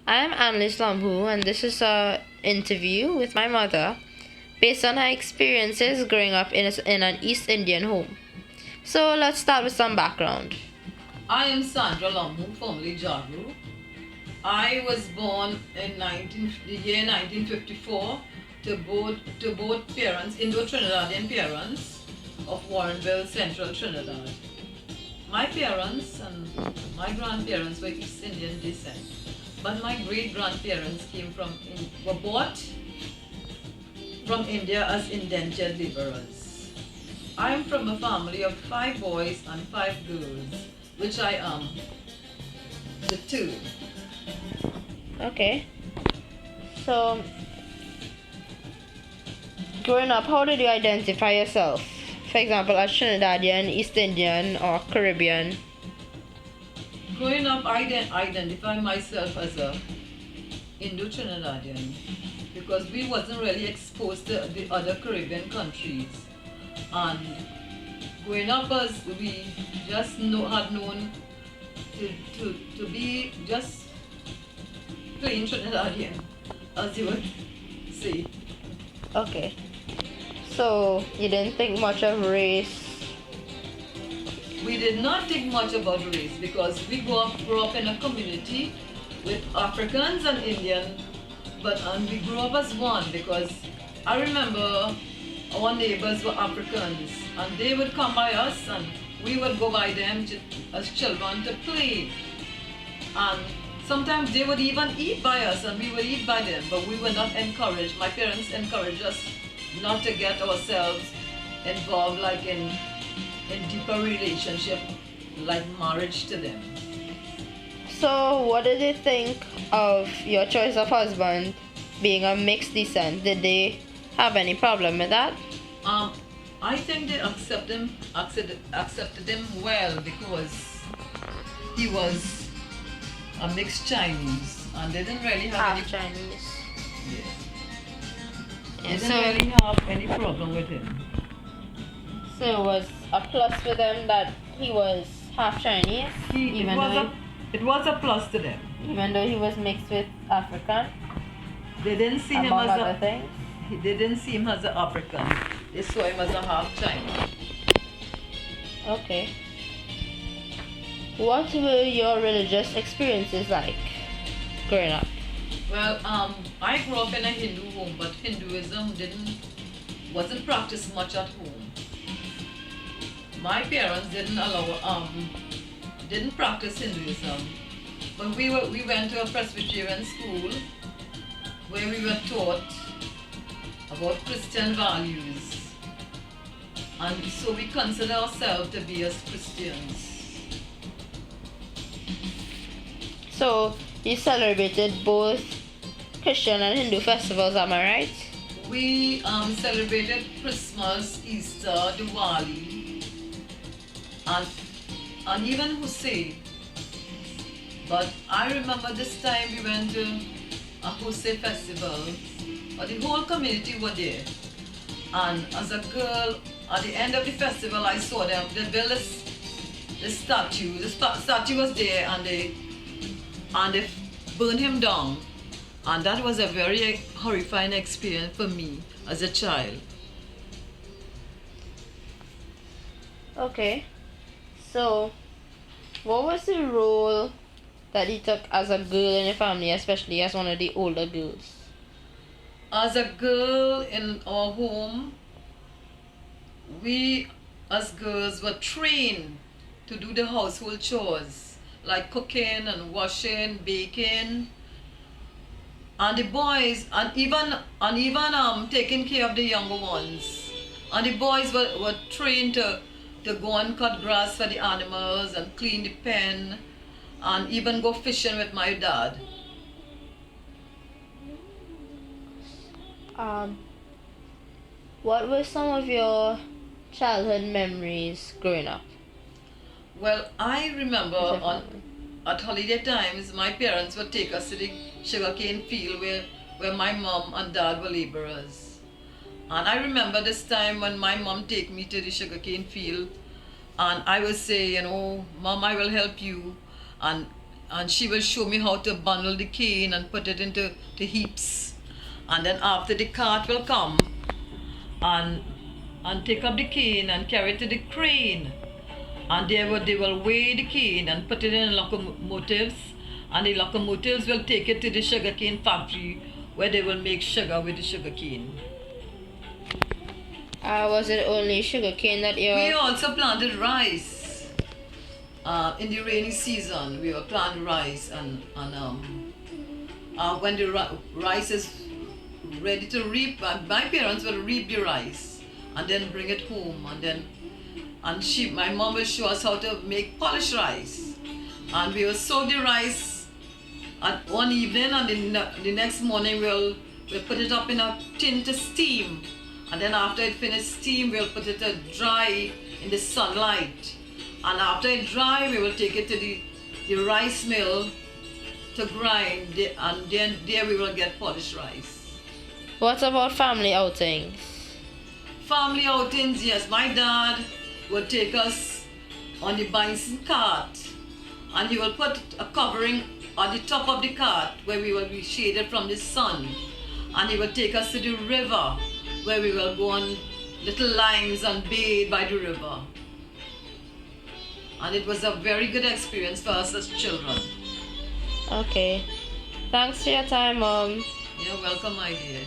I'm Annalise Lambu, and this is a interview with my mother based on her experiences growing up in an East Indian home. So let's start with some background. I am Sandra Lambu, formerly Jaru. I was born in the year 1954 to both parents, Indo Trinidadian parents of Warrenville, Central Trinidad. My parents and my grandparents were East Indian descent, but my great grandparents were bought from India as indentured laborers. I am from a family of 5 boys and 5 girls, which I am the two. Okay. So, growing up, how did you identify yourself? For example, as Trinidadian, East Indian, or Caribbean? Growing up, I identify myself as a Indo Trinidadian because we wasn't really exposed to the other Caribbean countries, and growing up as we just had known to be just plain Trinidadian, as you would say. Okay. So, you didn't think much of race? We did not think much about race because we grew up in a community with Africans and Indians, and we grew up as one because I remember our neighbors were Africans and they would come by us and we would go by them as children to play. And sometimes they would even eat by us and we would eat by them, but we were not encouraged. My parents encouraged us not to get ourselves involved like in deeper relationship like marriage to them. So, what did they think of your choice of husband being a mixed descent? Did they have any problem with that? I think they accepted him well because he was a mixed Chinese and they didn't really have Half Chinese. Yeah. Yeah, They didn't really have any problem with him. So it was a plus for them that he was half Chinese, It was a plus to them. even though he was mixed with African, They didn't see him among as other things. they didn't see him as an African. They saw him as a half Chinese. Okay. What were your religious experiences like growing up? Well, I grew up in a Hindu home, but Hinduism wasn't practiced much at home. My parents didn't practice Hinduism, but we went to a Presbyterian school where we were taught about Christian values, and so we consider ourselves to be as Christians. So you celebrated both Christian and Hindu festivals, am I right? We celebrated Christmas, Easter, Diwali, and even Hussein. But I remember this time we went to a Hussein festival, but the whole community were there. And as a girl, at the end of the festival, I saw them. They built the statue. The statue was there, and they burned him down. And that was a very horrifying experience for me as a child. Okay. So, what was the role that you took as a girl in your family, especially as one of the older girls? As a girl in our home, we as girls were trained to do the household chores like cooking and washing, baking, and the boys, and even taking care of the younger ones. And the boys were trained to go and cut grass for the animals and clean the pen and even go fishing with my dad. What were some of your childhood memories growing up? Well, I remember at holiday times, my parents would take us to the sugarcane field where my mom and dad were laborers. And I remember this time when my mom take me to the sugarcane field, and I would say, Mom, I will help you. And and she will show me how to bundle the cane and put it into the heaps. And then after, the cart will come and take up the cane and carry it to the crane. And they will weigh the cane and put it in locomotives, and the locomotives will take it to the sugarcane factory where they will make sugar with the sugarcane. Was it only sugarcane that you... We also planted rice. In the rainy season, we will plant rice, and when the rice is ready to reap, my parents will reap the rice and then bring it home, and my mom will show us how to make polished rice, and we will soak the rice at one evening, and the next morning we'll put it up in a tin to steam, and then after it finished steam, we'll put it to dry in the sunlight, and after it dry, we will take it to the rice mill to grind, and then there we will get polished rice. What about family outings? Family outings, yes. My dad would take us on the bison cart, and he will put a covering on the top of the cart where we will be shaded from the sun, and he will take us to the river where we will go on little lines and bathe by the river. And it was a very good experience for us as children. Okay. Thanks for your time, Mom. You're welcome, my dear.